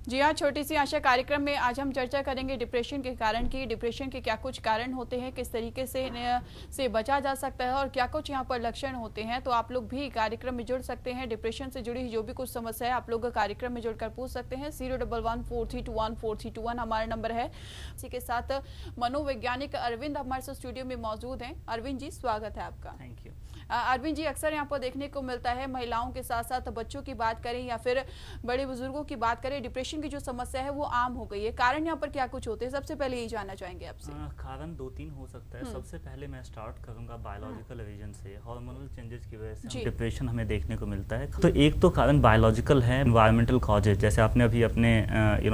जी हाँ, छोटी सी आशा कार्यक्रम में आज हम चर्चा करेंगे डिप्रेशन के कारण की। डिप्रेशन के क्या कुछ कारण होते हैं, किस तरीके से बचा जा सकता है और क्या कुछ यहाँ पर लक्षण होते हैं। तो आप लोग भी कार्यक्रम में जुड़ सकते हैं। डिप्रेशन से जुड़ी जो भी कुछ समस्या है आप लोग कार्यक्रम में जुड़कर पूछ सकते हैं। 01143214321 हमारा नंबर है। इसी के साथ मनोवैज्ञानिक अरविंद हमारे साथ स्टूडियो में मौजूद हैं। अरविंद जी, स्वागत है आपका। Thank you. अरविंद जी, अक्सर यहाँ पर देखने को मिलता है, महिलाओं के साथ साथ बच्चों की बात करें या फिर बड़े बुजुर्गों की बात करें, डिप्रेशन की जो समस्या है वो आम हो गई है। कारण यहाँ पर क्या कुछ होते हैं, सबसे पहले यही जानना चाहेंगे आपसे। कारण 2-3 हो सकता है। सबसे पहले मैं स्टार्ट करूंगा बायोलॉजिकल रीजन से। हार्मोनल चेंजेस की वजह से डिप्रेशन हमें देखने को मिलता है। तो एक तो कारण बायोलॉजिकल है, एनवायरमेंटल कॉजेज, जैसे आपने अभी अपने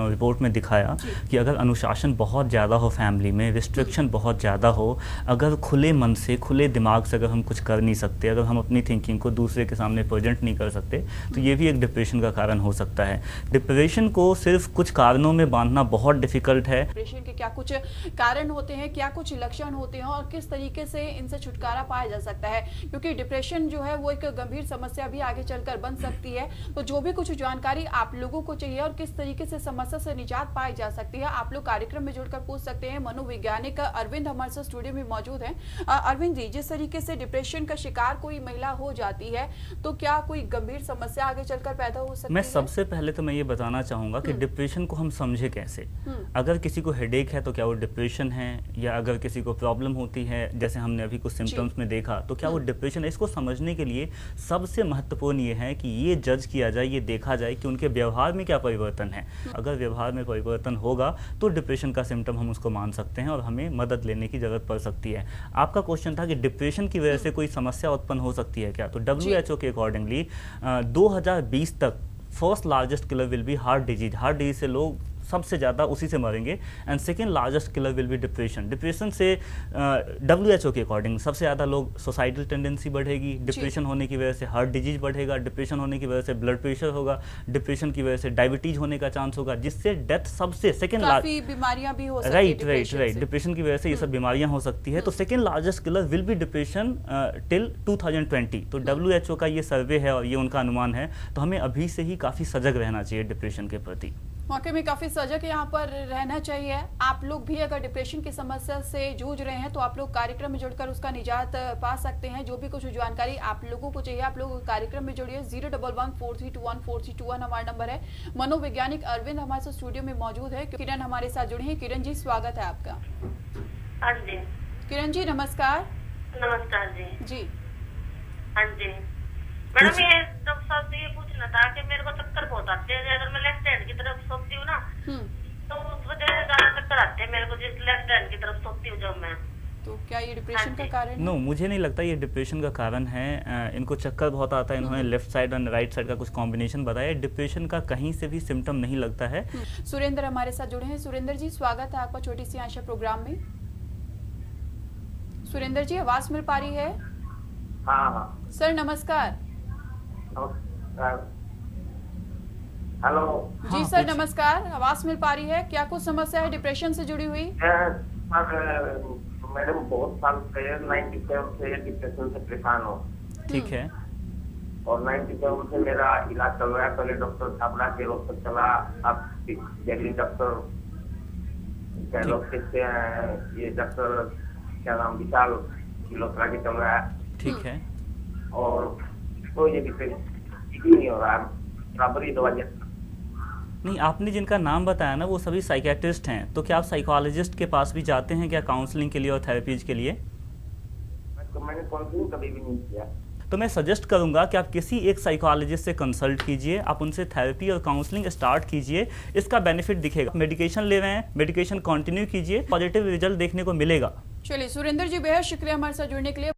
रिपोर्ट में दिखाया कि अगर अनुशासन बहुत ज़्यादा हो फैमिली में, रिस्ट्रिक्शन बहुत ज़्यादा हो, अगर खुले मन से खुले दिमाग से अगर हम कुछ कर नहीं सकते, अगर हम अपनी थिंकिंग को दूसरे के सामने प्रेजेंट नहीं कर सकते, तो ये भी एक डिप्रेशन का कारण हो सकता है। डिप्रेशन को सिर्फ कुछ कारणों में बांधना बहुत डिफिकल्ट है। डिप्रेशन के क्या कुछ कारण होते हैं, क्या कुछ लक्षण होते हैं और किस तरीके से इनसे छुटकारा पाया जा सकता है, क्योंकि डिप्रेशन जो है वो एक गंभीर समस्या भी आगे चलकर बन सकती है। तो जो भी कुछ जानकारी आप लोगों को चाहिए और किस तरीके से समस्या से निजात पाई जा सकती है, आप लोग कार्यक्रम में जुड़कर पूछ सकते हैं। मनोवैज्ञानिक अरविंद हमारे साथ स्टूडियो में मौजूद हैं। अरविंद जी, जिस तरीके से डिप्रेशन का शिकार कोई महिला हो जाती है, तो क्या कोई गंभीर समस्या आगे चलकर पैदा हो सकती है? सबसे पहले तो मैं ये बताना चाहूंगा कि डिप्रेशन को हम समझे कैसे। अगर किसी को हेडेक है तो क्या वो डिप्रेशन है, या अगर किसी को प्रॉब्लम होती है जैसे हमने अभी कुछ सिम्टम्स में देखा, तो क्या वो डिप्रेशन है। इसको समझने के लिए सबसे महत्वपूर्ण ये है कि ये जज किया जाए, ये देखा जाए कि उनके व्यवहार में क्या परिवर्तन है। अगर व्यवहार में परिवर्तन होगा तो डिप्रेशन का सिम्टम हम उसको मान सकते हैं और हमें मदद लेने की जरूरत पड़ सकती है। आपका क्वेश्चन था कि डिप्रेशन की वजह से कोई समस्या उत्पन्न हो सकती है क्या। तो WHO के अकॉर्डिंगली 2020 तक first largest killer will be heart disease. Heart disease से लोग सबसे ज़्यादा उसी से मरेंगे। And second largest killer will be depression. Depression से WHO के अकॉर्डिंग सबसे ज़्यादा लोग सुसाइडल टेंडेंसी बढ़ेगी। डिप्रेशन होने की वजह से हार्ट डिजीज बढ़ेगा। डिप्रेशन होने की वजह से ब्लड प्रेशर होगा। डिप्रेशन की वजह से डायबिटीज होने का चांस होगा, जिससे डेथ सबसे सेकेंड लार्जेस्ट बीमारियां भी हो सकती है। राइट। डिप्रेशन की वजह से ये सब बीमारियां हो सकती है। तो second largest killer will be depression till 2020। तो WHO का ये सर्वे है और ये उनका अनुमान है। तो हमें अभी से ही काफ़ी सजग रहना चाहिए डिप्रेशन के प्रति। मौके में काफी सजग यहाँ पर रहना चाहिए। आप लोग भी अगर डिप्रेशन की समस्या से जूझ रहे हैं तो आप लोग कार्यक्रम में जुड़कर उसका निजात पा सकते हैं। जो भी कुछ जानकारी आप लोगों को चाहिए, आप लोग कार्यक्रम में जुड़िए। 01143214321 हमारा नंबर है। मनोवैज्ञानिक अरविंद हमारे साथ स्टूडियो में मौजूद है। किरण हमारे साथ जुड़ी है। किरण जी, स्वागत है आपका। हाँ जी। किरण जी, नमस्कार। नमस्कार जी। जी हाँ जी मैडम, ये डॉक्टर साहब से ये पूछना था कि मेरे को चक्कर बहुत आते हैं। अगर मैं लेफ्ट हैंड की तरफ सोती हूँ ना तो उस वजह से ज्यादा चक्कर आते हैं मेरे को, जिस लेफ्ट हैंड की तरफ सोती हूँ जब मैं। तो क्या ये डिप्रेशन का कारण है? नो, मुझे नहीं लगता ये डिप्रेशन का कारण है। इनको चक्कर बहुत आता है। इन्होंने लेफ्ट साइड और राइट साइड का कुछ कॉम्बिनेशन बताया। डिप्रेशन का कहीं से भी सिम्टम नहीं लगता है। सुरेंद्र हमारे साथ जुड़े हैं। सुरेंद्र जी, स्वागत है आपका छोटी सी आशा प्रोग्राम में। सुरेंद्र जी, आवाज मिल पा रही है? हाँ सर, नमस्कार। हेलो जी सर, नमस्कार। आवाज मिल पा रही है? क्या कुछ समस्या है डिप्रेशन से जुड़ी हुई? मैडम, बहुत साल से 97 से डिप्रेशन से परेशान हो। ठीक है। और 97 से मेरा इलाज चल रहा है। पहले डॉक्टर छाबड़ा के रोग तक चला, अब दिल्ली डॉक्टर ये डॉक्टर क्या नाम, विशाल किलोत्रा के चल रहा है। ठीक है। और तो ये डिप्रेशन नहीं हो रहा है, बराबरी दवाइयाँ। नहीं, आपने जिनका नाम बताया ना वो सभी साइकेट्रिस्ट हैं, तो क्या आप साइकोलॉजिस्ट के पास भी जाते हैं क्या काउंसलिंग के लिए और थेरेपीज के लिए? तो मैंने काउंसलिंग कभी भी नहीं किया। तो मैं सजेस्ट करूंगा कि आप किसी एक साइकोलॉजिस्ट से कंसल्ट कीजिए, आप उनसे थेरेपी और काउंसलिंग स्टार्ट कीजिए। इसका बेनिफिट दिखेगा। मेडिकेशन ले रहे हैं, मेडिकेशन कंटिन्यू कीजिए, पॉजिटिव रिजल्ट देखने को मिलेगा। चलिए सुरेंद्र जी, बेहद शुक्रिया हमारे साथ जुड़ने के लिए।